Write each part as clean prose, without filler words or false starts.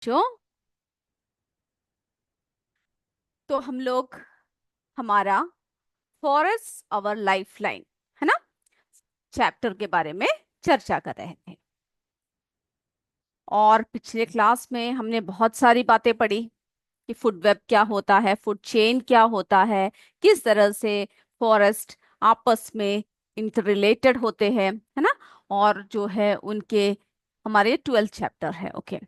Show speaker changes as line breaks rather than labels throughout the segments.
जो तो हम लोग हमारा फॉरेस्ट अवर लाइफ लाइन है ना चैप्टर के बारे में चर्चा कर रहे थे। और पिछले क्लास में हमने बहुत सारी बातें पढ़ी कि फूड वेब क्या होता है, फूड चेन क्या होता है, किस तरह से फॉरेस्ट आपस में इंटररिलेटेड होते हैं, है ना। और जो है उनके हमारे 12th चैप्टर है, ओके।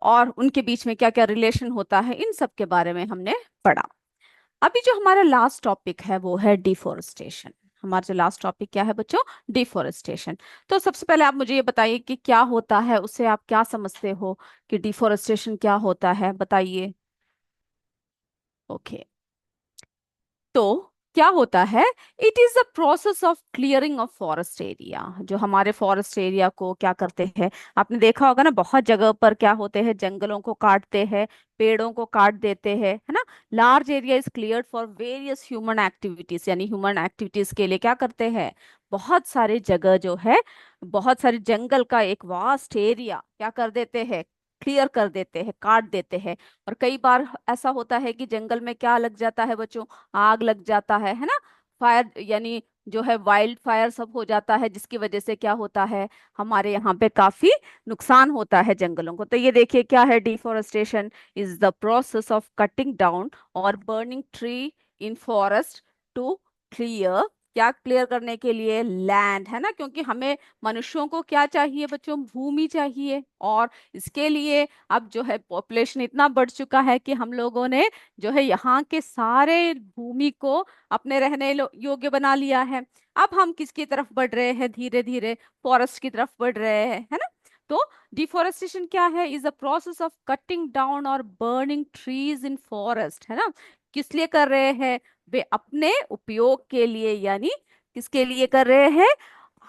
और उनके बीच में क्या क्या रिलेशन होता है, इन सब के बारे में हमने पढ़ा। अभी जो हमारा लास्ट टॉपिक है वो है डिफोरेस्टेशन। हमारा जो लास्ट टॉपिक क्या है बच्चों? डिफोरेस्टेशन। तो सबसे पहले आप मुझे ये बताइए कि क्या होता है, उससे आप क्या समझते हो कि डिफोरेस्टेशन क्या होता है, बताइए। ओके। तो क्या होता है? It is the process of clearing of forest area. जो हमारे फॉरेस्ट एरिया को क्या करते हैं, आपने देखा होगा ना, बहुत जगह पर क्या होते हैं, जंगलों को काटते हैं, पेड़ों को काट देते हैं, है ना। Large area is cleared for various human activities, यानी ह्यूमन एक्टिविटीज के लिए क्या करते हैं, बहुत सारे जगह जो है, बहुत सारे जंगल का एक वास्ट एरिया क्या कर देते हैं, क्लियर कर देते हैं, काट देते हैं। और कई बार ऐसा होता है कि जंगल में क्या लग जाता है बच्चों, आग लग जाता है ना। फायर यानी जो है वाइल्ड फायर सब हो जाता है, जिसकी वजह से क्या होता है, हमारे यहाँ पे काफी नुकसान होता है जंगलों को। तो ये देखिए क्या है, deforestation is the process of cutting down और burning tree in forest to clear, क्या क्लियर करने के लिए, लैंड, है ना। क्योंकि हमें मनुष्यों को क्या चाहिए बच्चों, भूमि चाहिए। और इसके लिए अब जो है पॉपुलेशन इतना बढ़ चुका है कि हम लोगों ने जो है यहाँ के सारे भूमि को अपने रहने योग्य बना लिया है। अब हम किसकी तरफ बढ़ रहे हैं, धीरे धीरे फॉरेस्ट की तरफ बढ़ रहे हैं, है ना। तो डिफोरेस्टेशन क्या है, is a process of cutting down और बर्निंग ट्रीज इन फॉरेस्ट, है ना। किस लिए कर रहे हैं, वे अपने उपयोग के लिए, यानी किसके लिए कर रहे हैं,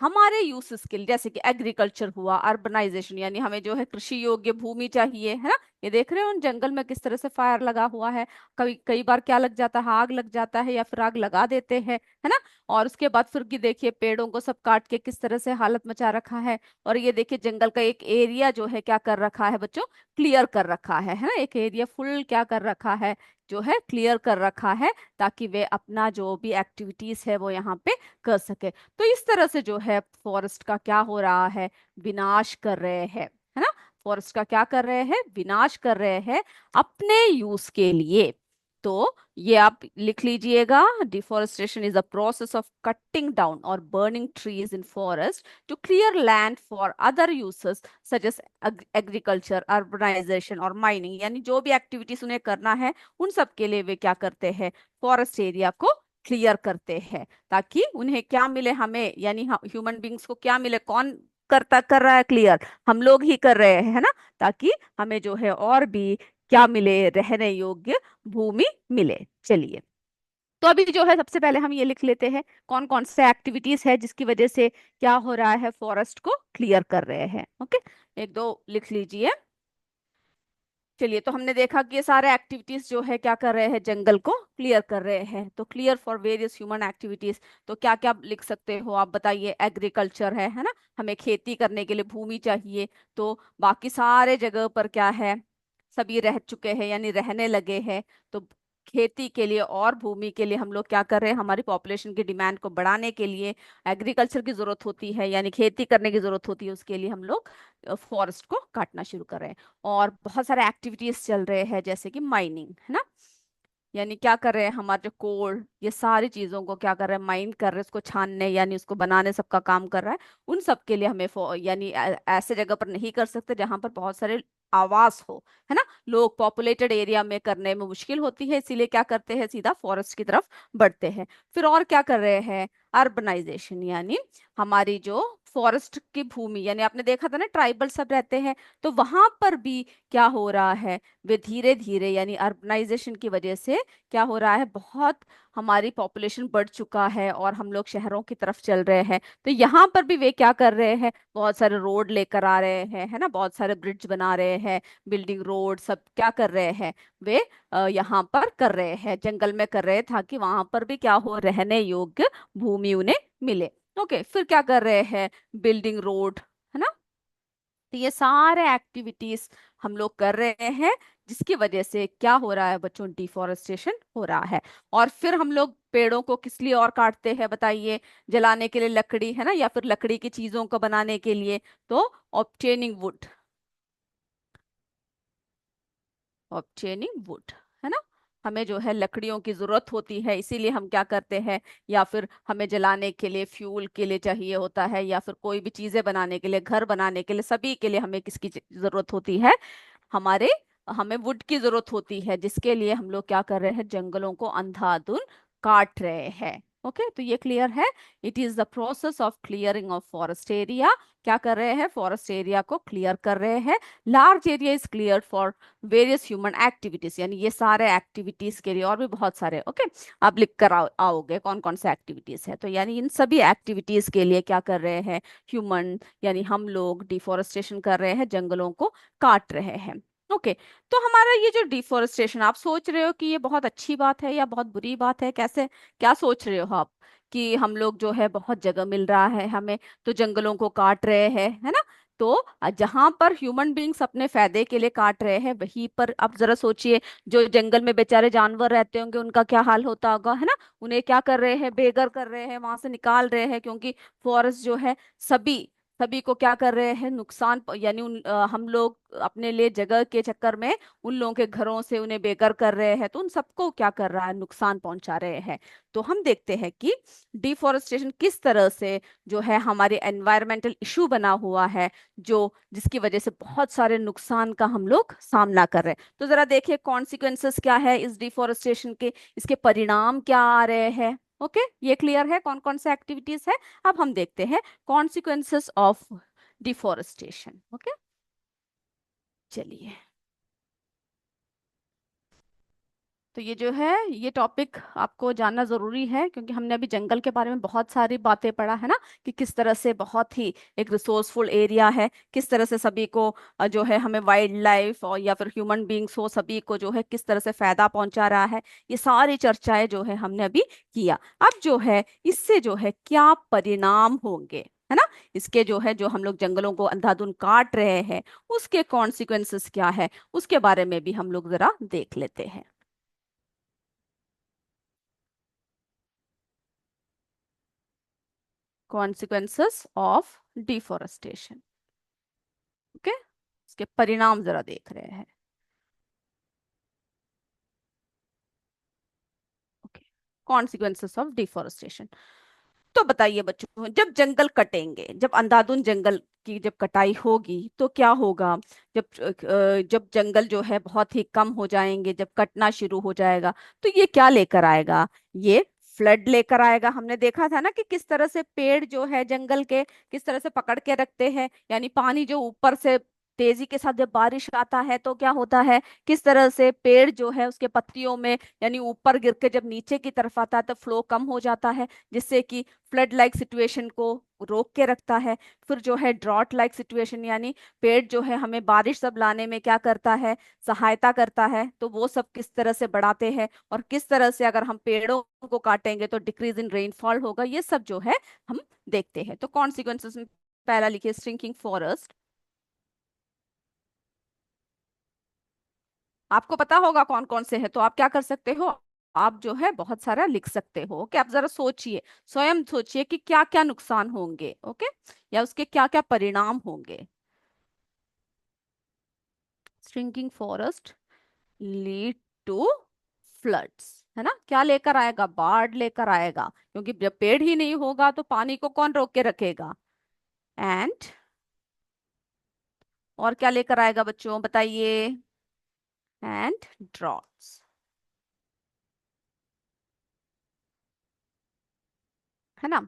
हमारे यूसेस के लिए, जैसे कि एग्रीकल्चर हुआ, अर्बनाइजेशन, यानी हमें जो है कृषि योग्य भूमि चाहिए, है ना। ये देख रहे हो उन जंगल में किस तरह से फायर लगा हुआ है, कभी कई बार क्या लग जाता है, आग लग जाता है या फिर आग लगा देते हैं, है ना। और उसके बाद फिर की देखिए पेड़ों को सब काट के किस तरह से हालत मचा रखा है। और ये देखिए जंगल का एक एरिया जो है क्या कर रखा है बच्चों, क्लियर कर रखा है ना। एक एरिया फुल क्या कर रखा है, जो है क्लियर कर रखा है, ताकि वे अपना जो भी एक्टिविटीज है वो यहाँ पे कर सके। तो इस तरह से जो है फॉरेस्ट का क्या हो रहा है, विनाश कर रहे हैं, है ना। फॉरेस्ट का क्या कर रहे हैं, विनाश कर रहे हैं अपने यूज के लिए। तो ये आप लिख लीजिएगा, deforestation is a process of cutting down और burning trees in forest to clear land for other uses such as agriculture, urbanisation और माइनिंग, यानी जो भी एक्टिविटीज उन्हें करना है उन सब के लिए वे क्या करते हैं, फॉरेस्ट एरिया को क्लियर करते हैं, ताकि उन्हें क्या मिले, हमें यानी ह्यूमन बींग्स को क्या मिले, कौन कर रहा है क्लियर, हम लोग ही कर रहे हैं, है ना। ताकि हमें जो है और भी क्या मिले, रहने योग्य भूमि मिले। चलिए, तो अभी जो है सबसे पहले हम ये लिख लेते हैं कौन कौन से एक्टिविटीज है जिसकी वजह से क्या हो रहा है, फॉरेस्ट को क्लियर कर रहे हैं, ओके। एक दो लिख लीजिए। चलिए, तो हमने देखा कि ये सारे एक्टिविटीज जो है क्या कर रहे हैं, जंगल को क्लियर कर रहे हैं। तो clear for various human activities, तो क्या क्या लिख सकते हो आप बताइए। एग्रीकल्चर है ना, हमें खेती करने के लिए भूमि चाहिए। तो बाकी सारे जगह पर क्या है, सभी रह चुके हैं यानी रहने लगे हैं। तो खेती के लिए और भूमि के लिए हम लोग क्या कर रहे हैं, हमारी पॉपुलेशन की डिमांड को बढ़ाने के लिए एग्रीकल्चर की जरूरत होती है, यानी खेती करने की जरूरत होती है, उसके लिए हम लोग फॉरेस्ट को काटना शुरू कर रहे हैं। और बहुत सारे एक्टिविटीज चल रहे हैं, जैसे कि माइनिंग, है ना। यानी क्या कर रहे हैं, हमारे जो कोल, ये सारी चीजों को क्या कर रहे हैं, माइन कर रहे हैं, उसको छानने यानी उसको बनाने सबका काम कर रहा है। उन सब के लिए हमें यानी ऐसे जगह पर नहीं कर सकते जहां पर बहुत सारे आवास हो, है ना। लोग पॉपुलेटेड एरिया में करने में मुश्किल होती है, इसीलिए क्या करते हैं, सीधा फॉरेस्ट की तरफ बढ़ते हैं। फिर और क्या कर रहे हैं, अर्बनाइजेशन, यानी हमारी जो फॉरेस्ट की भूमि, यानी आपने देखा था ना ट्राइबल सब रहते हैं, तो वहां पर भी क्या हो रहा है, वे धीरे धीरे यानी अर्बनाइजेशन की वजह से क्या हो रहा है, बहुत हमारी पॉपुलेशन बढ़ चुका है और हम लोग शहरों की तरफ चल रहे हैं। तो यहाँ पर भी वे क्या कर रहे हैं, बहुत सारे रोड लेकर आ रहे हैं, है ना, बहुत सारे ब्रिज बना रहे हैं, बिल्डिंग रोड सब क्या कर रहे हैं, वे यहाँ पर कर रहे हैं, जंगल में कर रहे हैं, ताकि वहां पर भी क्या हो, रहने योग्य भूमि उन्हें मिले। ओके, फिर क्या कर रहे हैं, बिल्डिंग रोड, है ना, तो ये सारे एक्टिविटीज हम लोग कर रहे हैं, जिसकी वजह से क्या हो रहा है बच्चों, डिफोरेस्टेशन हो रहा है। और फिर हम लोग पेड़ों को किस लिए और काटते हैं बताइए? जलाने के लिए लकड़ी, है ना, या फिर लकड़ी की चीजों को बनाने के लिए। तो ऑब्टेनिंग वुड, ऑब्टेनिंग वुड, है ना, हमें जो है लकड़ियों की जरूरत होती है, इसीलिए हम क्या करते हैं, या फिर हमें जलाने के लिए फ्यूल के लिए चाहिए होता है, या फिर कोई भी चीजें बनाने के लिए, घर बनाने के लिए, सभी के लिए हमें किसकी जरूरत होती है? हमारे हमें वुड की जरूरत होती है, जिसके लिए हम लोग क्या कर रहे हैं, जंगलों को अंधाधुंध काट रहे हैं। ओके, तो ये क्लियर है। It is the process of clearing of forest area. क्या कर रहे हैं, फॉरेस्ट एरिया को क्लियर कर रहे हैं। Large area is clear for various human activities, यानी ये सारे एक्टिविटीज के लिए, और भी बहुत सारे। ओके, आप लिख कर आओगे कौन कौन से एक्टिविटीज है। तो यानी इन सभी एक्टिविटीज के लिए क्या कर रहे हैं, ह्यूमन यानी हम लोग डिफोरेस्टेशन कर रहे हैं, जंगलों को काट रहे हैं। ओके, तो हमारा ये जो डिफोरेस्टेशन, आप सोच रहे हो कि ये बहुत अच्छी बात है या बहुत बुरी बात है, कैसे, क्या सोच रहे हो आप? कि हम लोग जो है बहुत जगह मिल रहा है हमें, तो जंगलों को काट रहे हैं, है ना। तो जहां पर ह्यूमन बींग्स अपने फायदे के लिए काट रहे हैं, वहीं पर अब जरा सोचिए, जो जंगल में बेचारे जानवर रहते होंगे उनका क्या हाल होता होगा, है ना। उन्हें क्या कर रहे हैं, बेघर कर रहे हैं, वहां से निकाल रहे हैं, क्योंकि फॉरेस्ट जो है सभी सभी को क्या कर रहे हैं, नुकसान यानी हम लोग अपने लिए जगह के चक्कर में उन लोगों के घरों से उन्हें बेघर कर रहे हैं, तो उन सबको क्या कर रहा है, नुकसान पहुंचा रहे हैं। तो हम देखते हैं कि डिफोरेस्टेशन किस तरह से जो है हमारे एनवायरमेंटल इशू बना हुआ है, जो जिसकी वजह से बहुत सारे नुकसान का हम लोग सामना कर रहे हैं। तो जरा देखिए कॉन्सिक्वेंसेस क्या है इस डिफोरेस्टेशन के, इसके परिणाम क्या आ रहे हैं। ओके, ये क्लियर है कौन कौन से एक्टिविटीज है। अब हम देखते हैं कॉन्सिक्वेंसेस ऑफ डिफोरेस्टेशन। ओके, चलिए। तो ये जो है, ये टॉपिक आपको जानना जरूरी है, क्योंकि हमने अभी जंगल के बारे में बहुत सारी बातें पढ़ा है ना, कि किस तरह से बहुत ही एक रिसोर्सफुल एरिया है, किस तरह से सभी को जो है हमें वाइल्ड लाइफ और या फिर ह्यूमन बींग्स हो, सभी को जो है किस तरह से फायदा पहुंचा रहा है। ये सारी चर्चाएं जो है हमने अभी किया। अब जो है इससे जो है क्या परिणाम होंगे, है ना, इसके जो है, जो हम लोग जंगलों को अंधाधुंध काट रहे हैं, उसके कॉन्सिक्वेंसेस क्या है, उसके बारे में भी हम लोग जरा देख लेते हैं। Consequences of deforestation. ओके, इसके परिणाम जरा देख रहे हैं। Okay, consequences of deforestation. तो बताइए बच्चों, जब जंगल कटेंगे, जब अंधाधुंध जंगल की जब कटाई होगी तो क्या होगा? जब जंगल जो है बहुत ही कम हो जाएंगे, जब कटना शुरू हो जाएगा, तो ये क्या लेकर आएगा? ये फ्लड लेकर आएगा। हमने देखा था ना कि किस तरह से पेड़ जो है जंगल के किस तरह से पकड़ के रखते हैं, यानी पानी जो ऊपर से तेजी के साथ जब बारिश आता है तो क्या होता है, किस तरह से पेड़ जो है उसके पत्तियों में, यानी ऊपर गिर के जब नीचे की तरफ आता है तो फ्लो कम हो जाता है, जिससे कि फ्लड लाइक सिचुएशन को रोक के रखता है। फिर जो है ड्रॉट लाइक सिचुएशन, यानी पेड़ जो है हमें बारिश सब लाने में क्या करता है, सहायता करता है। तो वो सब किस तरह से बढ़ाते हैं, और किस तरह से अगर हम पेड़ों को काटेंगे तो डिक्रीज इन रेनफॉल होगा, ये सब जो है हम देखते हैं। तो कॉन्सिक्वेंसेस में पहला लिखिए, श्रिंकिंग फॉरेस्ट। आपको पता होगा कौन कौन से हैं, तो आप क्या कर सकते हो, आप जो है बहुत सारा लिख सकते हो। ओके, आप जरा सोचिए, स्वयं सोचिए कि क्या क्या नुकसान होंगे। ओके, या उसके क्या क्या परिणाम होंगे। Shrinking forest lead to floods, है ना, क्या लेकर आएगा, बाढ़ लेकर आएगा, क्योंकि जब पेड़ ही नहीं होगा तो पानी को कौन रोक के रखेगा। एंड और क्या लेकर आएगा बच्चों, बताइए? एंड ड्रॉट्स, है ना।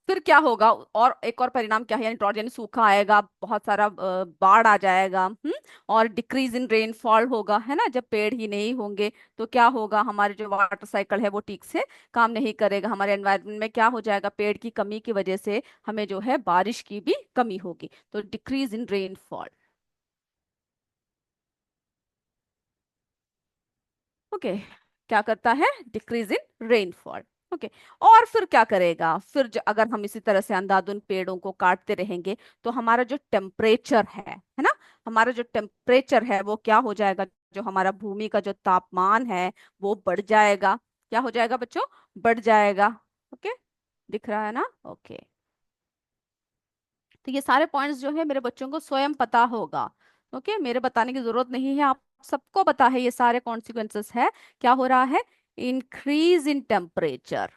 फिर क्या होगा, और एक और परिणाम क्या है, यानी ड्रॉट यानी सूखा आएगा, बहुत सारा बाढ़ आ जाएगा। और डिक्रीज इन रेनफॉल होगा, है ना, जब पेड़ ही नहीं होंगे तो क्या होगा, हमारे जो वाटर साइकिल है वो ठीक से काम नहीं करेगा, हमारे एनवायरनमेंट में क्या हो जाएगा, पेड़ की कमी की वजह से हमें जो है बारिश की भी कमी होगी, तो डिक्रीज इन रेनफॉल। ओके, क्या करता है, डिक्रीज इन रेनफॉल। ओके। और फिर क्या करेगा, फिर अगर हम इसी तरह से अंधाधुंध पेड़ों को काटते रहेंगे तो हमारा जो टेम्परेचर है ना, हमारा जो टेम्परेचर है वो क्या हो जाएगा, जो हमारा भूमि का जो तापमान है वो बढ़ जाएगा। क्या हो जाएगा बच्चों, बढ़ जाएगा। ओके, दिख रहा है ना। ओके, तो ये सारे पॉइंट्स जो है मेरे बच्चों को स्वयं पता होगा। ओके, मेरे बताने की जरूरत नहीं है, आप सबको पता है ये सारे कॉन्सिक्वेंसेस है। क्या हो रहा है, increase in temperature.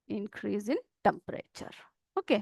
Increase in temperature. Okay,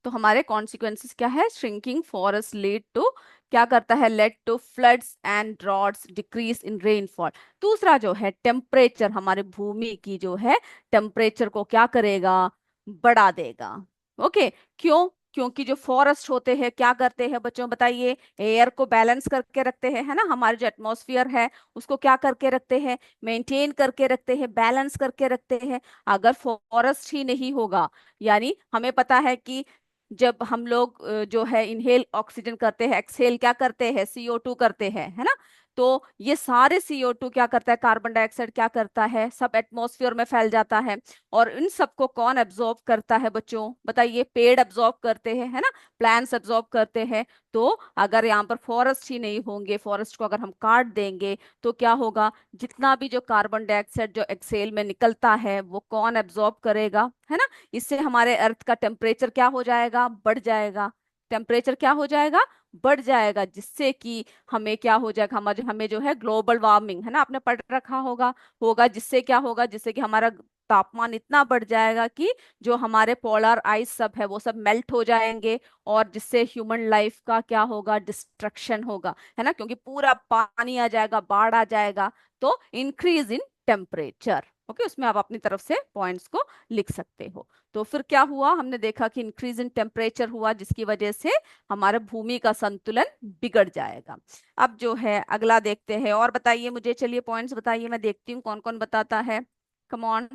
तो हमारे कॉन्सिक्वेंसेस क्या है, श्रिंकिंग फॉरेस्ट लीड टू, क्या करता है, led to floods and droughts, decrease in rainfall. दूसरा जो है टेम्परेचर, हमारे भूमि की जो है टेम्परेचर को क्या करेगा, बढ़ा देगा। ओके, क्यों, क्योंकि जो फॉरेस्ट होते हैं क्या करते हैं बच्चों बताइए, एयर को बैलेंस करके रखते हैं, है ना, हमारे जो एटमॉस्फेयर है उसको क्या करके रखते हैं, मेंटेन करके रखते हैं, बैलेंस करके रखते हैं। अगर फॉरेस्ट ही नहीं होगा, यानी हमें पता है कि जब हम लोग जो है इनहेल ऑक्सीजन करते हैं, एक्सहेल क्या करते हैं, CO2 करते हैं, है ना। तो ये सारे CO2 क्या करता है, कार्बन डाइऑक्साइड क्या करता है, सब एटमॉस्फेयर में फैल जाता है। और इन सबको कौन एब्जॉर्ब करता है बच्चों बताइए, पेड़ एब्जॉर्ब करते हैं, है ना, प्लांट्स एब्जॉर्ब करते हैं। तो अगर यहाँ पर फॉरेस्ट ही नहीं होंगे, फॉरेस्ट को अगर हम काट देंगे तो क्या होगा, जितना भी जो कार्बन डाइऑक्साइड जो एक्सहेल में निकलता है वो कौन एब्जॉर्ब करेगा, है ना। इससे हमारे अर्थ का टेम्परेचर क्या हो जाएगा, बढ़ जाएगा। टेम्परेचर क्या हो जाएगा, बढ़ जाएगा, जिससे कि हमें क्या हो जाएगा, हमें जो है ग्लोबल वार्मिंग, है ना, आपने पढ़ रखा होगा, होगा, जिससे क्या होगा, जिससे कि हमारा तापमान इतना बढ़ जाएगा कि जो हमारे पोलर आइस सब है वो सब मेल्ट हो जाएंगे। और जिससे ह्यूमन लाइफ का क्या होगा, डिस्ट्रक्शन होगा, है ना, क्योंकि पूरा पानी आ जाएगा, बाढ़ आ जाएगा। तो इंक्रीज इन टेम्परेचर। ओके, उसमें आप अपनी तरफ से पॉइंट्स को लिख सकते हो। तो फिर क्या हुआ, हमने देखा कि इंक्रीज इन टेम्परेचर हुआ जिसकी वजह से हमारे भूमि का संतुलन बिगड़ जाएगा। अब जो है अगला देखते हैं, और बताइए मुझे, चलिए पॉइंट्स बताइए, मैं देखती हूँ कौन कौन बताता है। Come on.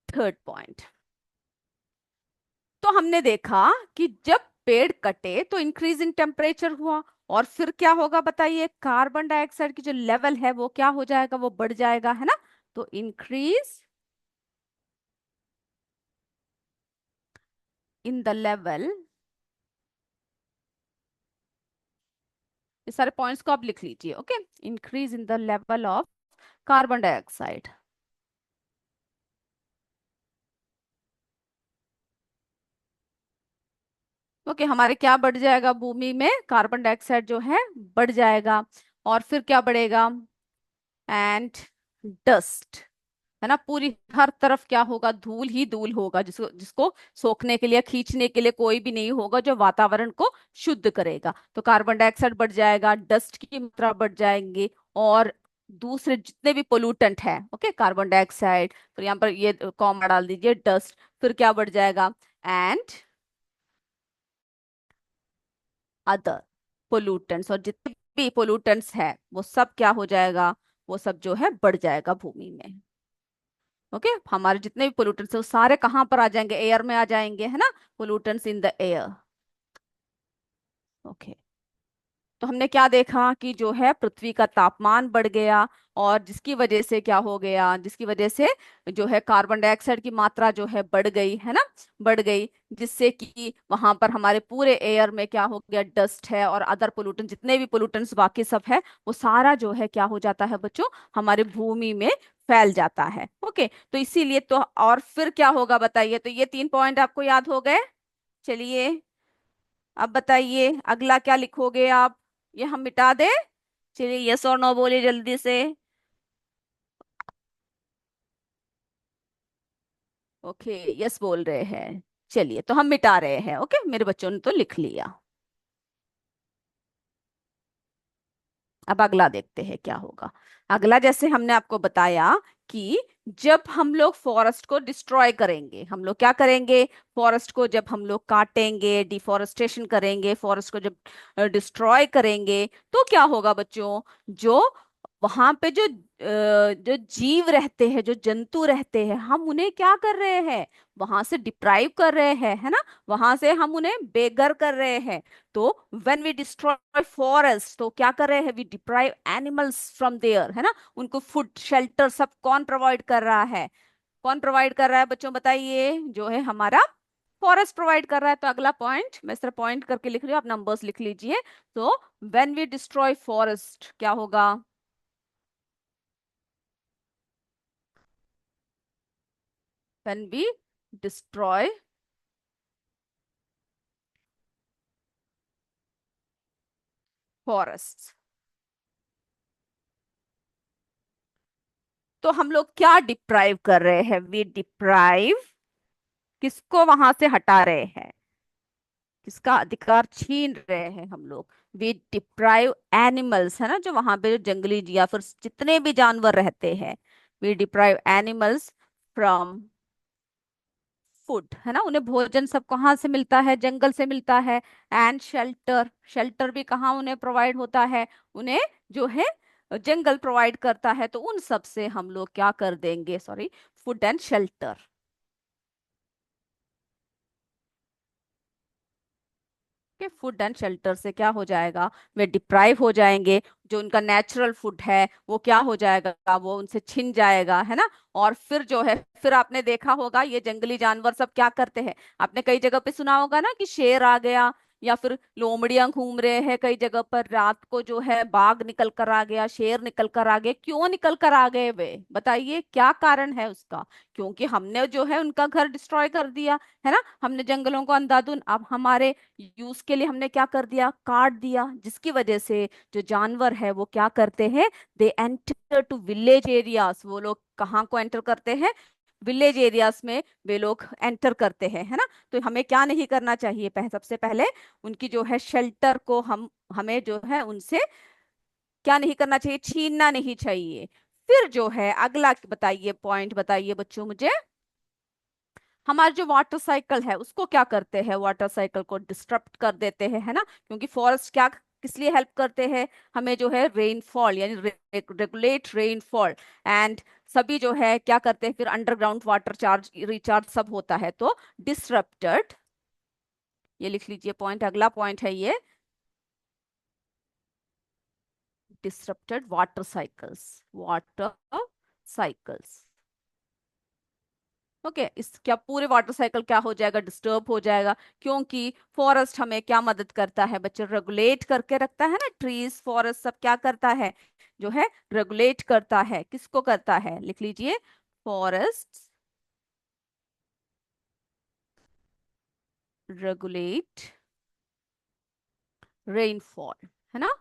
थर्ड पॉइंट, तो हमने देखा कि जब पेड़ कटे तो इंक्रीज इन टेम्परेचर हुआ। और फिर क्या होगा बताइए, कार्बन डाइऑक्साइड की जो लेवल है वो क्या हो जाएगा, वो बढ़ जाएगा, है ना। तो इंक्रीज इन द लेवल, ये सारे पॉइंट्स को आप लिख लीजिए। Okay, increase in the level of carbon dioxide. Okay, हमारे क्या बढ़ जाएगा, भूमि में कार्बन डाइऑक्साइड जो है बढ़ जाएगा। और फिर क्या बढ़ेगा, एंड डस्ट, है ना, पूरी हर तरफ क्या होगा, धूल ही धूल होगा, जिसको जिसको सोखने के लिए, खींचने के लिए कोई भी नहीं होगा जो वातावरण को शुद्ध करेगा। तो कार्बन डाइऑक्साइड बढ़ जाएगा, डस्ट की मात्रा बढ़ जाएंगी। और दूसरे जितने भी पोल्यूटेंट है, ओके, कार्बन डाइऑक्साइड, फिर यहाँ पर ये कॉमा डाल दीजिए, डस्ट, फिर क्या बढ़ जाएगा, एंड अदर पोल्यूटेंट्स, और जितने भी पोल्यूटेंट्स है वो सब क्या हो जाएगा, वो सब जो है बढ़ जाएगा भूमि में। ओके, हमारे जितने भी पोल्यूटेंट्स है वो सारे कहाँ पर आ जाएंगे, एयर में आ जाएंगे, है ना, pollutants in the air. Okay, तो हमने क्या देखा कि जो है पृथ्वी का तापमान बढ़ गया, और जिसकी वजह से क्या हो गया, जिसकी वजह से जो है कार्बन डाइऑक्साइड की मात्रा जो है बढ़ गई, है ना, बढ़ गई, जिससे कि वहां पर हमारे पूरे एयर में क्या हो गया, डस्ट है और अदर पोल्यूटेंट, जितने भी पोल्यूटेंट्स बाकी सब है वो सारा जो है क्या हो जाता है बच्चों, हमारे भूमि में फैल जाता है। ओके, तो इसीलिए तो, और फिर क्या होगा बताइए, तो ये 3 पॉइंट आपको याद हो गए। चलिए, अब बताइए अगला क्या लिखोगे आप, ये हम मिटा दें। चलिए, यस और नो बोलिए जल्दी से। ओके, यस बोल रहे हैं, चलिए तो हम मिटा रहे हैं। ओके, मेरे बच्चों ने तो लिख लिया। अब अगला देखते हैं क्या होगा। अगला, जैसे हमने आपको बताया कि जब हम लोग फॉरेस्ट को डिस्ट्रॉय करेंगे, हम लोग क्या करेंगे, फॉरेस्ट को जब हम लोग काटेंगे, डिफॉरेस्टेशन करेंगे, फॉरेस्ट को जब डिस्ट्रॉय करेंगे, तो क्या होगा बच्चों, जो वहां पे जो जीव रहते हैं, जो जंतु रहते हैं, हम उन्हें क्या कर रहे हैं, वहां से डिप्राइव कर रहे हैं, है ना, वहां से हम उन्हें बेघर कर रहे हैं। तो व्हेन वी डिस्ट्रॉय फॉरेस्ट, तो क्या कर रहे हैं, we deprive animals from there, है ना। उनको फूड शेल्टर सब कौन प्रोवाइड कर रहा है, कौन प्रोवाइड कर रहा है बच्चों, बताइए, जो है हमारा फॉरेस्ट प्रोवाइड कर रहा है। तो अगला पॉइंट मैं सिर्फ पॉइंट करके लिख रही हूँ, आप नंबर्स लिख लीजिए। तो व्हेन वी डिस्ट्रॉय फॉरेस्ट क्या होगा, when we destroy forests, तो हम लोग क्या डिप्राइव कर रहे हैं, वी डिप्राइव, किसको वहां से हटा रहे हैं, किसका अधिकार छीन रहे हैं हम लोग, वी डिप्राइव एनिमल्स, है ना, जो वहां पे जो जंगली या फिर जितने भी जानवर रहते हैं, we deprive animals from food, है ना, उन्हें भोजन सब कहाँ से मिलता है, जंगल से मिलता है। एंड शेल्टर, शेल्टर भी कहाँ उन्हें प्रोवाइड होता है, उन्हें जो है जंगल प्रोवाइड करता है। तो उन सब से हम लोग क्या कर देंगे, सॉरी, फूड एंड शेल्टर के, फूड एंड शेल्टर से क्या हो जाएगा, वे डिप्राइव हो जाएंगे। जो उनका नेचुरल फूड है वो क्या हो जाएगा, वो उनसे छिन जाएगा, है ना। और फिर जो है, फिर आपने देखा होगा ये जंगली जानवर सब क्या करते हैं, आपने कई जगह पे सुना होगा ना कि शेर आ गया, या फिर लोमड़ियां घूम रहे हैं कई जगह पर, रात को जो है बाघ निकल कर आ गया, शेर निकल कर आ गए। क्यों निकल कर आ गए वे, बताइए क्या कारण है उसका, क्योंकि हमने जो है उनका घर डिस्ट्रॉय कर दिया, है ना, हमने जंगलों को अंधाधुंध अब हमारे यूज के लिए हमने क्या कर दिया, काट दिया, जिसकी वजह से जो जानवर है वो क्या करते हैं, they enter to village areas, वो लोग कहाँ को एंटर करते हैं, विलेज एरियाज में वे लोग एंटर करते हैं, है ना। तो हमें क्या नहीं करना चाहिए, सबसे पहले उनकी जो है शेल्टर को हमें जो है उनसे क्या नहीं करना चाहिए, छीनना नहीं चाहिए। फिर जो है अगला बताइए, पॉइंट बताइए बच्चों मुझे, हमारा जो वाटर साइकिल है उसको क्या करते हैं, वाटर साइकिल को डिस्टर्ब कर देते हैं, है ना, क्योंकि फॉरेस्ट क्या किस लिए हेल्प करते हैं, हमें जो है रेनफॉल यानी रेगुलेट रेनफॉल, एंड सभी जो है क्या करते हैं, फिर अंडरग्राउंड वाटर चार्ज रिचार्ज सब होता है। तो डिसरप्टेड, ये लिख लीजिए पॉइंट, अगला पॉइंट है ये, disrupted water cycles, water cycles. Okay, इस क्या पूरे वाटर साइकिल क्या हो जाएगा, डिस्टर्ब हो जाएगा, क्योंकि फॉरेस्ट हमें क्या मदद करता है बच्चों, रेगुलेट करके रखता है ना, ट्रीज फॉरेस्ट सब क्या करता है, जो है रेगुलेट करता है, किसको करता है, लिख लीजिए, फॉरेस्ट रेगुलेट रेनफॉल, है ना,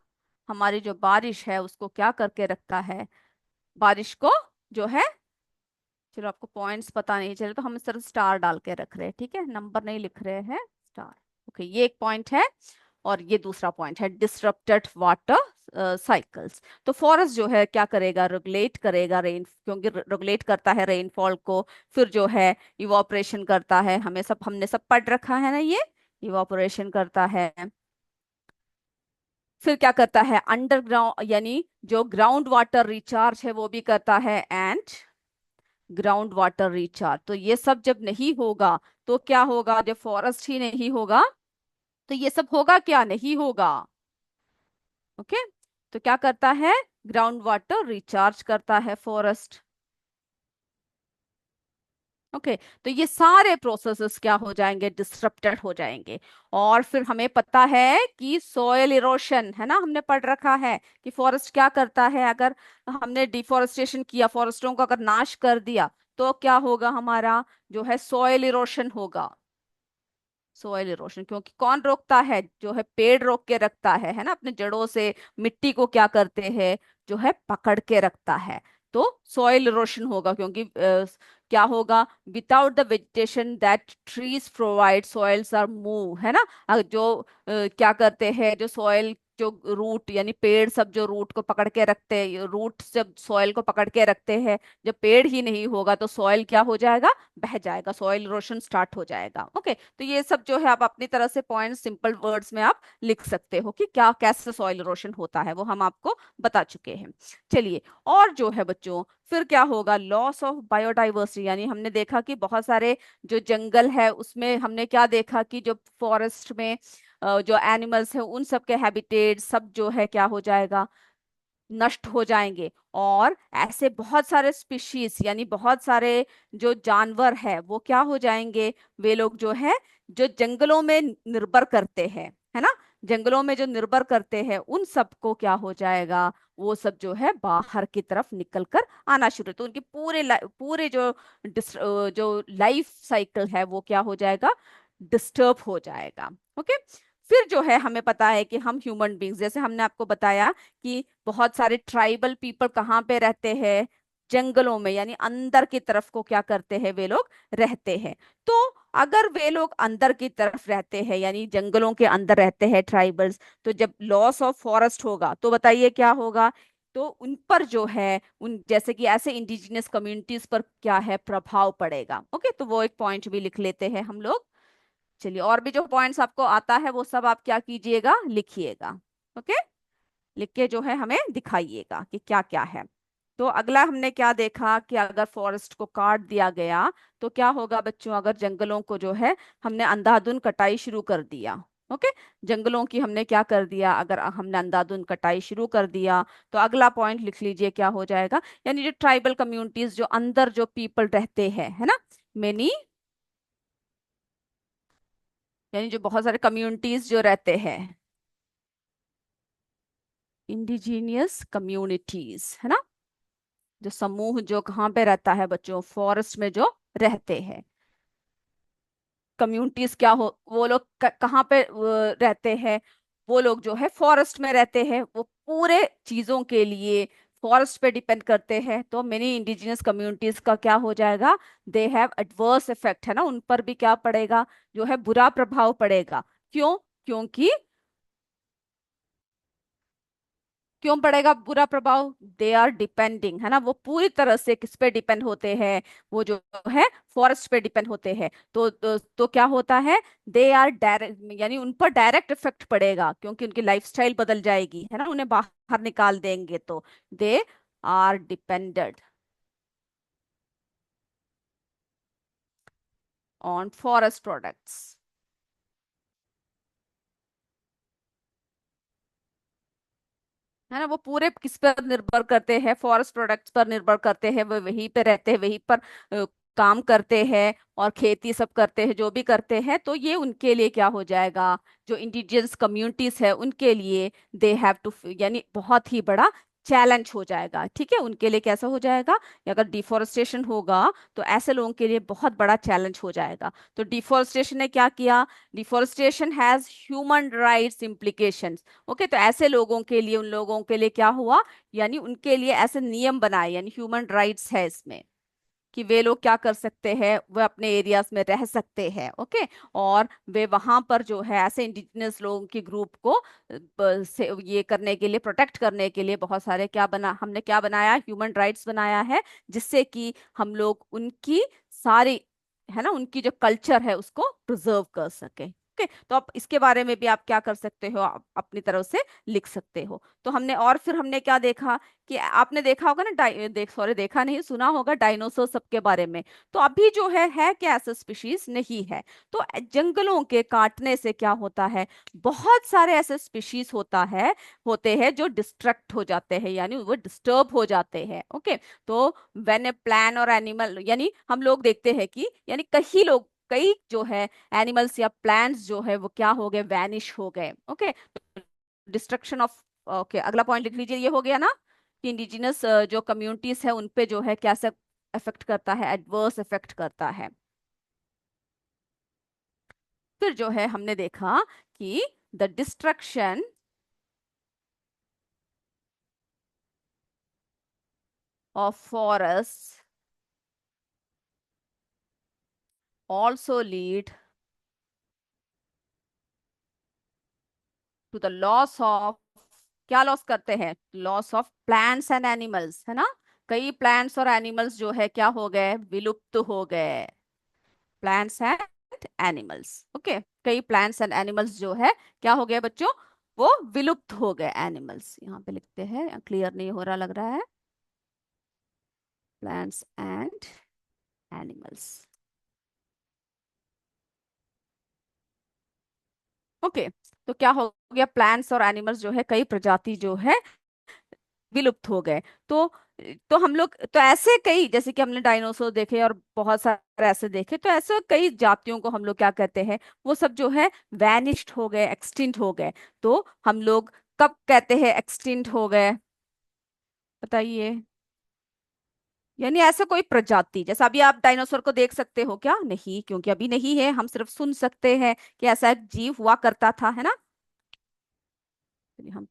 हमारी जो बारिश है उसको क्या करके रखता है, बारिश को जो है, चलो आपको पॉइंट्स पता नहीं चले तो हम सिर्फ स्टार डाल के रख रहे हैं, ठीक है, नंबर नहीं लिख रहे हैं, स्टार। ओके, ये एक पॉइंट है। और ये दूसरा पॉइंट है डिसरप्टेड वाटर साइकिल्स। तो फॉरेस्ट जो है क्या करेगा, रेगुलेट करेगा रेन, क्योंकि रेगुलेट करता है रेनफॉल को। फिर जो है इवापोरेशन करता है, हमें सब हमने सब पढ़ रखा है ना ये, इवापोरेशन करता है। फिर क्या करता है, अंडरग्राउंड यानी जो ग्राउंड वाटर रिचार्ज है वो भी करता है, एंड ग्राउंड वाटर रिचार्ज। तो ये सब जब नहीं होगा तो क्या होगा, जब फॉरेस्ट ही नहीं होगा तो ये सब होगा क्या, नहीं होगा। ओके, तो क्या करता है, ग्राउंड वाटर रिचार्ज करता है फॉरेस्ट। ओके, तो ये सारे प्रोसेसेस क्या हो जाएंगे, डिस्टरप्टेड हो जाएंगे। और फिर हमें पता है कि सॉयल इरोशन, है ना, हमने पढ़ रखा है कि फॉरेस्ट क्या करता है, अगर हमने डिफोरेस्टेशन किया, फॉरेस्टों को अगर नाश कर दिया, तो क्या होगा, हमारा जो है सॉयल इरोशन होगा, सोयल इरोशन। क्योंकि कौन रोकता है, जो है पेड़ रोक के रखता है ना, अपने जड़ों से मिट्टी को क्या करते हैं, जो है पकड़ के रखता है। तो सॉइल इरोशन होगा, क्योंकि क्या होगा, without the vegetation that trees provide soils are move, है ना। जो क्या करते हैं, जो सॉइल जो रूट यानी पेड़ सब जो रूट को पकड़ के रखते हैं, रूट जब सॉइल को पकड़ के रखते हैं, जब पेड़ ही नहीं होगा तो सॉइल क्या हो जाएगा, बह जाएगा, सॉइल इरोशन स्टार्ट हो जाएगा। ओके, तो ये सब जो है आप अपनी तरह से पॉइंट सिंपल वर्ड्स में आप लिख सकते हो कि क्या कैसे सॉइल इरोशन होता है, वो हम आपको बता चुके हैं। चलिए, और जो है बच्चों फिर क्या होगा, लॉस ऑफ बायोडाइवर्सिटी, यानी हमने देखा कि बहुत सारे जो जंगल है उसमें हमने क्या देखा कि जो फॉरेस्ट में जो एनिमल्स है उन सब के हैबिटेट सब जो है क्या हो जाएगा, नष्ट हो जाएंगे। और ऐसे बहुत सारे स्पीशीज यानी बहुत सारे जो जानवर है वो क्या हो जाएंगे, वे लोग जो है जो जंगलों में निर्भर करते हैं, है ना, जंगलों में जो निर्भर करते हैं उन सबको क्या हो जाएगा, वो सब जो है बाहर की तरफ निकल कर आना शुरू, तो उनके पूरे जो जो लाइफ साइकिल है वो क्या हो जाएगा, डिस्टर्ब हो जाएगा। ओके, फिर जो है हमें पता है कि हम ह्यूमन बींग्स, जैसे हमने आपको बताया कि बहुत सारे ट्राइबल पीपल कहाँ पे रहते हैं, जंगलों में, यानी अंदर की तरफ को क्या करते हैं, वे लोग रहते हैं। तो अगर वे लोग अंदर की तरफ रहते हैं यानी जंगलों के अंदर रहते हैं ट्राइबल्स, तो जब लॉस ऑफ फॉरेस्ट होगा तो बताइए क्या होगा, तो उन पर जो है उन जैसे कि ऐसे इंडिजिनियस कम्युनिटीज पर क्या है, प्रभाव पड़ेगा। ओके, तो वो एक पॉइंट भी लिख लेते हैं हम लोग। चलिए, और भी जो पॉइंट्स आपको आता है वो सब आप क्या कीजिएगा, लिखिएगा। ओके, लिख के जो है हमें दिखाइएगा कि क्या क्या है। तो अगला हमने क्या देखा कि अगर फॉरेस्ट को काट दिया गया तो क्या होगा बच्चों, अगर जंगलों को जो है हमने अंधाधुंध कटाई शुरू कर दिया। ओके, जंगलों की हमने क्या कर दिया, अगर हमने अंधाधुंध कटाई शुरू कर दिया तो अगला पॉइंट लिख लीजिए क्या हो जाएगा, यानी जो ट्राइबल कम्युनिटीज जो अंदर जो पीपल रहते हैं, है ना, मेनी, यानी जो बहुत सारे कम्युनिटीज जो रहते हैं, इंडिजीनियस कम्युनिटीज, है ना, जो समूह जो कहाँ पे रहता है बच्चों, फॉरेस्ट में जो रहते हैं, कम्युनिटीज क्या हो, वो लोग कहाँ पे रहते हैं, वो लोग जो है फॉरेस्ट में रहते हैं, वो पूरे चीजों के लिए फॉरेस्ट पे डिपेंड करते हैं, तो मेनी इंडिजिनस कम्युनिटीज का क्या हो जाएगा, दे हैव एडवर्स इफेक्ट, है ना, उन पर भी क्या पड़ेगा, जो है बुरा प्रभाव पड़ेगा। क्यों, क्योंकि क्यों पड़ेगा बुरा प्रभाव, दे आर डिपेंडिंग, है ना, वो पूरी तरह से किस पे डिपेंड होते हैं, वो जो है फॉरेस्ट पे डिपेंड होते हैं। तो क्या होता है, दे आर डायरेक्ट, यानी उन पर डायरेक्ट इफेक्ट पड़ेगा क्योंकि उनकी लाइफस्टाइल बदल जाएगी, है ना, उन्हें बाहर निकाल देंगे तो they are depended on forest products, है ना, वो पूरे किस पर निर्भर करते हैं, फॉरेस्ट प्रोडक्ट्स पर निर्भर करते हैं, वो वहीं पे रहते हैं, वहीं पर काम करते हैं और खेती सब करते हैं, जो भी करते हैं, तो ये उनके लिए क्या हो जाएगा, जो इंडिजियस कम्युनिटीज है उनके लिए दे हैव टू, यानी बहुत ही बड़ा चैलेंज हो जाएगा। ठीक है, उनके लिए कैसा हो जाएगा, अगर डिफोरेस्टेशन होगा तो ऐसे लोगों के लिए बहुत बड़ा चैलेंज हो जाएगा। तो डिफोरेस्टेशन ने क्या किया, deforestation has human rights implications. Okay, तो ऐसे लोगों के लिए, उन लोगों के लिए क्या हुआ, यानी उनके लिए ऐसे नियम बनाए, यानी ह्यूमन राइट्स है इसमें कि वे लोग क्या कर सकते हैं, वे अपने एरियाज में रह सकते हैं। ओके, और वे वहां पर जो है ऐसे इंडिजिनस लोगों की ग्रुप को से ये करने के लिए, प्रोटेक्ट करने के लिए बहुत सारे क्या बना, हमने क्या बनाया, ह्यूमन राइट्स बनाया है, जिससे कि हम लोग उनकी सारी, है ना, उनकी जो कल्चर है उसको प्रिजर्व कर सके। ओके, तो आप इसके बारे में भी आप क्या कर सकते हो, आप अपनी तरफ से लिख सकते हो। तो हमने, और फिर हमने क्या देखा कि आपने देखा होगा ना, सॉरी, देखा नहीं, सुना होगा डायनासोर सबके बारे में। तो अभी जो है क्या ऐसा स्पीशीज नहीं है। तो जंगलों के काटने से क्या होता है, बहुत सारे ऐसे स्पीशीज होते हैं जो डिस्ट्रक्ट हो जाते हैं, यानी वो डिस्टर्ब हो जाते हैं। ओके, तो व्हेन ए प्लान और एनिमल, यानी हम लोग देखते हैं कि यानी कई जो है एनिमल्स या प्लांट्स जो है वो क्या हो गए, वैनिश हो गए। ओके, डिस्ट्रक्शन ऑफ, ओके, अगला पॉइंट लिख लीजिए, ये हो गया ना कि इंडिजिनस जो कम्युनिटीज है उन पे जो है कैसे इफेक्ट करता है, एडवर्स इफेक्ट करता है। फिर जो है हमने देखा कि the destruction of forest also lead to the loss of क्या लॉस करते हैं? Loss of plants and animals, है ना। कई प्लांट्स और एनिमल्स जो है क्या हो गए? विलुप्त हो गए। Plants and animals, okay. कई प्लांट्स एंड एनिमल्स जो है क्या हो गए बच्चों? वो विलुप्त हो गए। एनिमल्स यहाँ पे लिखते हैं, क्लियर नहीं हो रहा लग रहा है। Plants and animals, okay. तो क्या हो गया? प्लांट्स और एनिमल्स जो है कई प्रजाति जो है विलुप्त हो गए। तो तो हम लोग तो ऐसे कई, जैसे कि हमने डायनासोर देखे और बहुत सारे ऐसे देखे, तो ऐसे कई जातियों को हम लोग क्या कहते हैं? वो सब जो है वैनिश्ड हो गए, एक्सटिंक्ट हो गए। तो हम लोग कब कहते हैं एक्सटिंक्ट हो गए? बताइए। यानी ऐसा कोई प्रजाति, जैसा अभी आप डायनासोर को देख सकते हो क्या? नहीं, क्योंकि अभी नहीं है, हम सिर्फ सुन सकते हैं कि ऐसा एक जीव हुआ करता था, है ना। चलिए हम,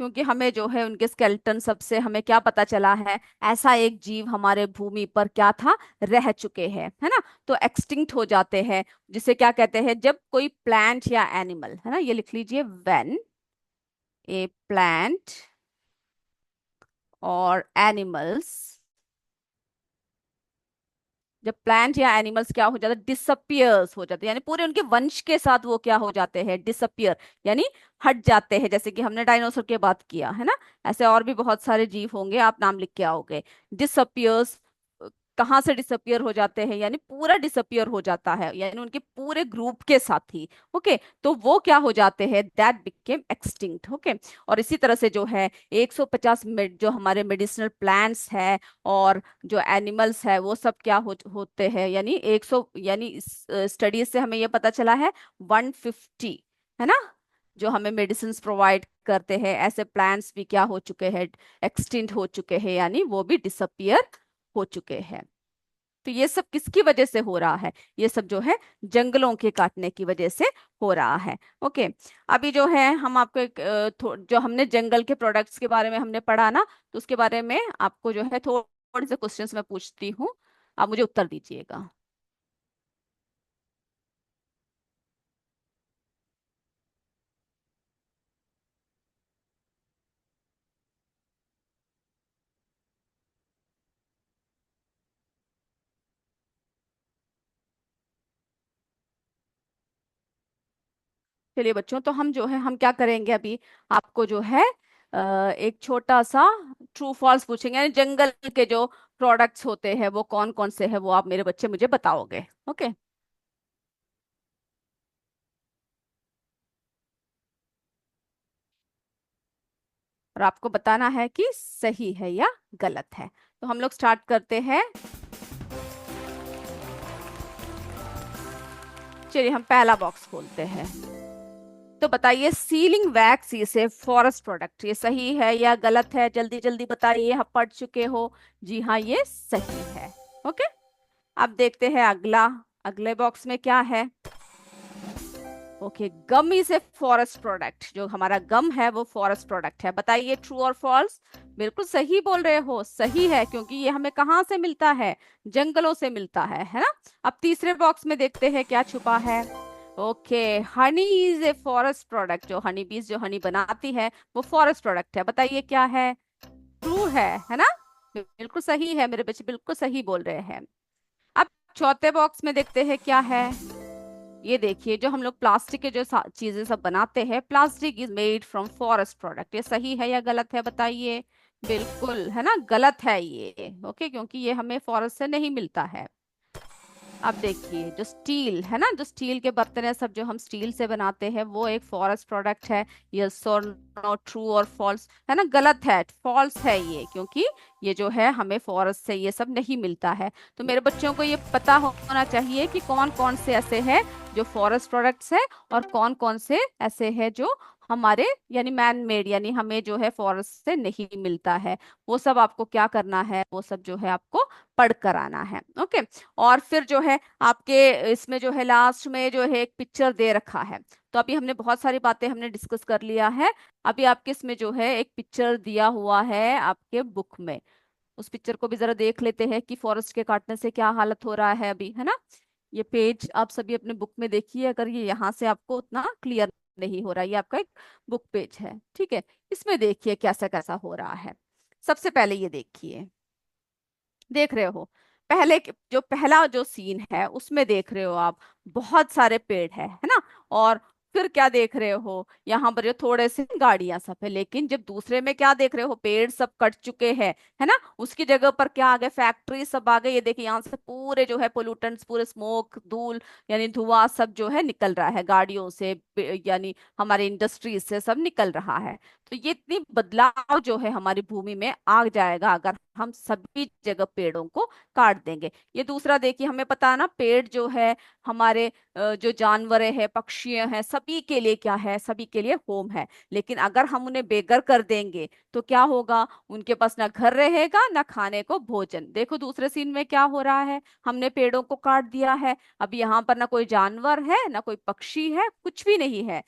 क्योंकि हमें जो है उनके स्केलेटन सबसे हमें क्या पता चला है? ऐसा एक जीव हमारे भूमि पर क्या था? रह चुके हैं, है ना। तो एक्सटिंक्ट हो जाते हैं, जिसे क्या कहते हैं? जब कोई प्लांट या एनिमल, है ना, ये लिख लीजिए, व्हेन ए प्लांट और एनिमल्स, जब प्लांट या एनिमल्स क्या हो जाता है? डिसअपियर्स हो जाते हैं, यानी पूरे उनके वंश के साथ वो क्या हो जाते हैं? डिसअपियर, यानी हट जाते हैं। जैसे कि हमने डायनासोर की बात किया, है ना। ऐसे और भी बहुत सारे जीव होंगे, आप नाम लिख के आओगे। डिसअपियर्स, कहाँ से डिसअपियर हो जाते हैं? यानी पूरा डिसअपियर हो जाता है, यानी उनके पूरे ग्रुप के साथ ही, ओके। तो वो क्या हो जाते हैं? That became extinct, okay. और इसी तरह से जो है 150 जो हमारे मेडिसिनल प्लांट्स है और जो एनिमल्स है वो सब क्या होते हैं? यानी 100, यानी स्टडीज से हमें ये पता चला है 150, है ना, जो हमें मेडिसिन प्रोवाइड करते हैं, ऐसे प्लांट्स भी क्या हो चुके हैं? एक्सटिंक्ट हो चुके हैं, यानी वो भी डिसअपियर हो चुके हैं। तो ये सब किसकी वजह से हो रहा है? ये सब जो है जंगलों के काटने की वजह से हो रहा है, ओके। अभी जो है हम आपको एक जो हमने जंगल के प्रोडक्ट्स के बारे में हमने पढ़ा ना, तो उसके बारे में आपको जो है थोड़े से क्वेश्चंस मैं पूछती हूँ, आप मुझे उत्तर दीजिएगा। चलिए बच्चों, तो हम जो है हम क्या करेंगे अभी? आपको जो है एक छोटा सा ट्रू फॉल्स पूछेंगे, यानी जंगल के जो प्रोडक्ट्स होते हैं वो कौन कौन से हैं, वो आप मेरे बच्चे मुझे बताओगे, ओके। और आपको बताना है कि सही है या गलत है। तो हम लोग स्टार्ट करते हैं। चलिए हम पहला बॉक्स खोलते हैं। तो बताइए, sealing wax is a forest product, ये सही है या गलत है? जल्दी जल्दी बताइए, आप पढ़ चुके हो। जी हाँ, ये सही है, ओके। अब देखते हैं अगला, अगले बॉक्स में क्या है? Okay, gum is a forest product, जो हमारा गम है वो फॉरेस्ट प्रोडक्ट है। बताइए ट्रू और फॉल्स। बिल्कुल सही बोल रहे हो, सही है, क्योंकि ये हमें कहाँ से मिलता है? जंगलों से मिलता है ना। अब तीसरे बॉक्स में देखते हैं क्या छुपा है। Okay, honey is a forest product, जो हनी बीज जो हनी बनाती है वो फॉरेस्ट प्रोडक्ट है। बताइए क्या है? ट्रू है ना। बिल्कुल सही है, मेरे बच्चे बिल्कुल सही बोल रहे हैं। अब चौथे बॉक्स में देखते हैं क्या है। ये देखिए, जो हम लोग प्लास्टिक के जो चीजें सब बनाते हैं, plastic is made from forest product, ये सही है या गलत है? बताइए। बिल्कुल, है ना, गलत है ये, ओके, क्योंकि ये हमें फॉरेस्ट से नहीं मिलता है। अब देखिए, जो स्टील है ना, जो स्टील के बर्तन है सब, जो हम स्टील से बनाते हैं वो एक फॉरेस्ट प्रोडक्ट है। यस और नो, ट्रू और फॉल्स, है ना। गलत है, फॉल्स है ये, क्योंकि ये जो है हमें फॉरेस्ट से ये सब नहीं मिलता है। तो मेरे बच्चों को ये पता होना चाहिए कि कौन कौन से ऐसे हैं जो फॉरेस्ट प्रोडक्ट्स है और कौन कौन से ऐसे हैं जो हमारे यानी मैन मेड, यानी हमें जो है फॉरेस्ट से नहीं मिलता है। वो सब आपको क्या करना है? वो सब जो है आपको पढ़ कर आना है, ओके। और फिर जो है आपके इसमें जो है लास्ट में जो है एक पिक्चर दे रखा है। तो अभी हमने बहुत सारी बातें हमने डिस्कस कर लिया है। अभी आपके इसमें जो है एक पिक्चर दिया हुआ है आपके बुक में, उस पिक्चर को भी जरा देख लेते हैं कि फॉरेस्ट के काटने से क्या हालत हो रहा है अभी, है ना। ये पेज आप सभी अपने बुक में देखिए, अगर ये यहाँ से आपको उतना क्लियर नहीं हो रहा, ये आपका एक बुक पेज है, ठीक है। इसमें देखिए कैसा कैसा हो रहा है। सबसे पहले ये देखिए, देख रहे हो जो पहला जो सीन है उसमें देख रहे हो आप, बहुत सारे पेड़ है ना। और फिर क्या देख रहे हो, यहाँ पर जो थोड़े से गाड़ियां सब है, लेकिन जब दूसरे में क्या देख रहे हो, पेड़ सब कट चुके हैं, है ना। उसकी जगह पर क्या आ गए, फैक्ट्री सब आ गए। ये देखिए यहाँ से पूरे जो है पोल्यूटेंट्स, पूरे स्मोक, धूल, यानी धुआं सब जो है निकल रहा है गाड़ियों से, यानी हमारे इंडस्ट्रीज से सब निकल रहा है। तो ये इतनी बदलाव जो है हमारी भूमि में आ जाएगा अगर हम सभी जगह पेड़ों को काट देंगे। ये दूसरा देखिए, हमें पता है ना, पेड़ जो है हमारे जो जानवर है, पक्षी हैं, सभी के लिए क्या है, सभी के लिए होम है। लेकिन अगर हम उन्हें बेघर कर देंगे तो क्या होगा, उनके पास ना घर रहेगा ना खाने को भोजन। देखो दूसरे सीन में क्या हो रहा है, हमने पेड़ों को काट दिया है। अब यहाँ पर ना कोई जानवर है, ना कोई पक्षी है, कुछ भी नहीं है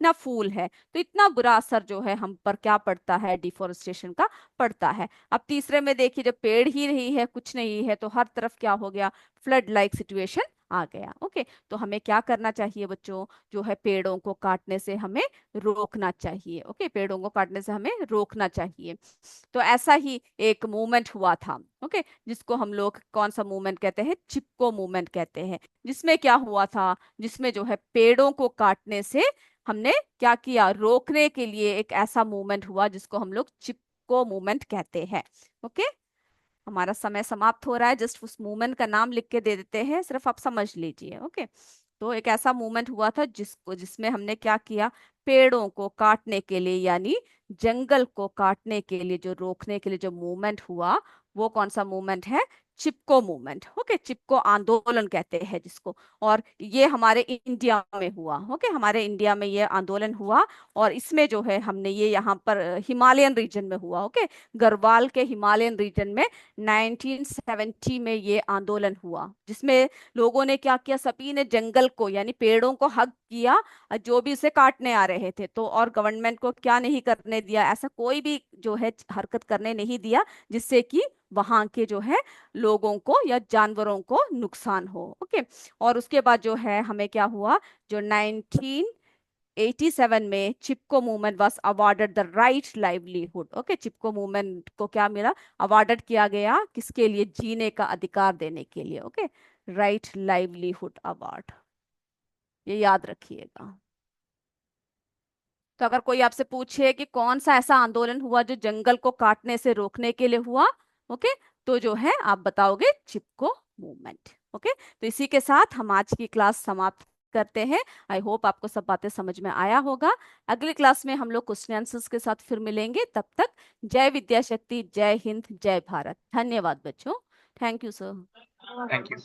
ना फूल है। तो इतना बुरा असर जो है हम पर क्या पड़ता है, डिफोरेस्टेशन का पड़ता है। अब तीसरे में देखिए, जब पेड़ ही नहीं है, कुछ नहीं है, तो हर तरफ क्या हो गया, फ्लड लाइक सिचुएशन आ गया। ओके, तो हमें क्या करना चाहिए बच्चों, जो है पेड़ों को काटने से हमें रोकना चाहिए। ओके, पेड़ों को काटने से हमें रोकना चाहिए। तो ऐसा ही एक मूवमेंट हुआ था, ओके, जिसको हम लोग कौन सा मूवमेंट कहते हैं, चिपको मूवमेंट कहते हैं। जिसमें क्या हुआ था, जिसमें जो है पेड़ों को काटने से हमने क्या किया, रोकने के लिए एक ऐसा मूवमेंट हुआ जिसको हम लोग चिपको मूवमेंट कहते हैं। ओके, हमारा समय समाप्त हो रहा है, जस्ट उस मूवमेंट का नाम लिख के दे देते हैं, सिर्फ आप समझ लीजिए। ओके, तो एक ऐसा मूवमेंट हुआ था जिसमें हमने क्या किया, पेड़ों को काटने के लिए, यानी जंगल को काटने के लिए, जो रोकने के लिए जो मूवमेंट हुआ, वो कौन सा मूवमेंट है, चिपको मूवमेंट। ओके, चिपको आंदोलन कहते हैं जिसको। और ये हमारे इंडिया में हुआ। ओके, हमारे इंडिया में ये आंदोलन हुआ। और इसमें जो है हमने ये यहाँ पर हिमालयन रीजन में हुआ। ओके, गढ़वाल के हिमालयन रीजन में 1970 में ये आंदोलन हुआ, जिसमें लोगों ने क्या किया, सभी ने जंगल को यानी पेड़ों को हक किया, जो भी उसे काटने आ रहे थे। तो और गवर्नमेंट को क्या नहीं करने दिया, ऐसा कोई भी जो है हरकत करने नहीं दिया जिससे कि वहां के जो है लोगों को या जानवरों को नुकसान हो। ओके, और उसके बाद जो है हमें क्या हुआ, जो 1987 में Chipko movement was awarded the Right Livelihood. Okay, Chipko movement को क्या मिला, अवार्डेड किया गया, किसके लिए, जीने का अधिकार देने के लिए। ओके, राइट लाइवलीहुड अवार्ड, ये याद रखिएगा। तो अगर कोई आपसे पूछे कि कौन सा ऐसा आंदोलन हुआ जो जंगल को काटने से रोकने के लिए हुआ, ओके, तो जो है आप बताओगे चिपको मूवमेंट। ओके, तो इसी के साथ हम आज की क्लास समाप्त करते हैं। आई होप आपको सब बातें समझ में आया होगा। अगली क्लास में हम लोग क्वेश्चन आंसर्स के साथ फिर मिलेंगे। तब तक जय विद्या शक्ति, जय हिंद, जय भारत। धन्यवाद बच्चों। Thank you sir.
Thank you.